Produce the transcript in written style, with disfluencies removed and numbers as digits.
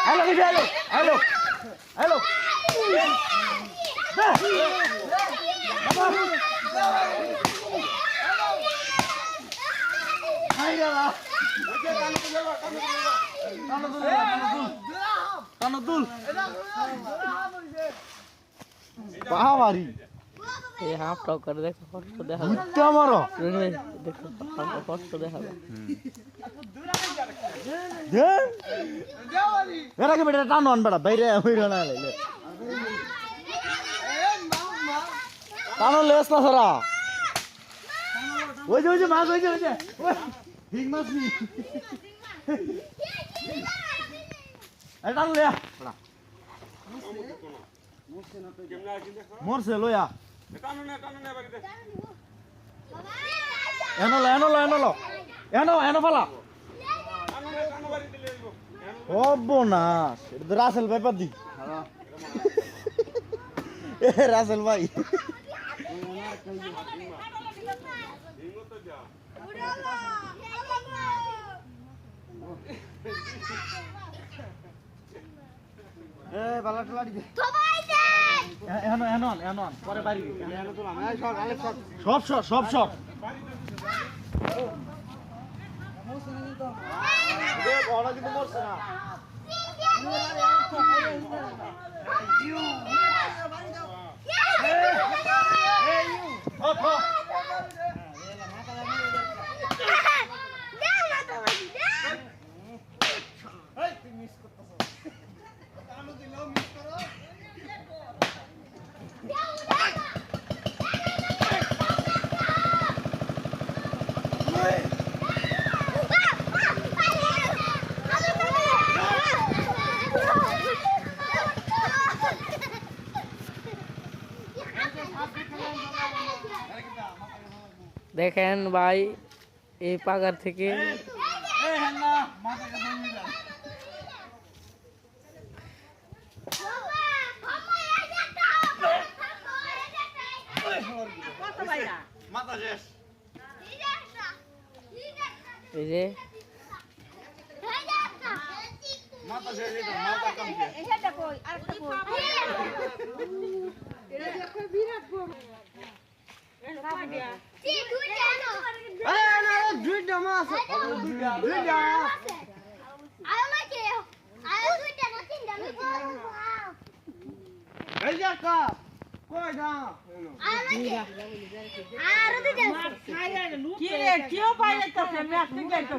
Hello, hello, hello, hello. বাহারি এই half টক করে দেখো কষ্ট দেখা ঘুরতে আমারও দেখো হাফ কষ্ট দেখাবে এরা কি বেটা টানো আন বেটা বাইরে হইরো না লাইলে টানো লেস না সারা ওই যে মাছ ওই যে হিং মাছ নি এই টানো লে বড়া মরছে লয়া এনো ফালা সর্বনাশ এটা তো রাসেল ভাই পাদি এ রাসেল ভাই এ বালা টলা দি এনো পরে বাড়ি সব বড় কিন্তু মরছে না দেখেন ভাই এই পাগার থেকে এই যে কি রে কেউ পাইলে তো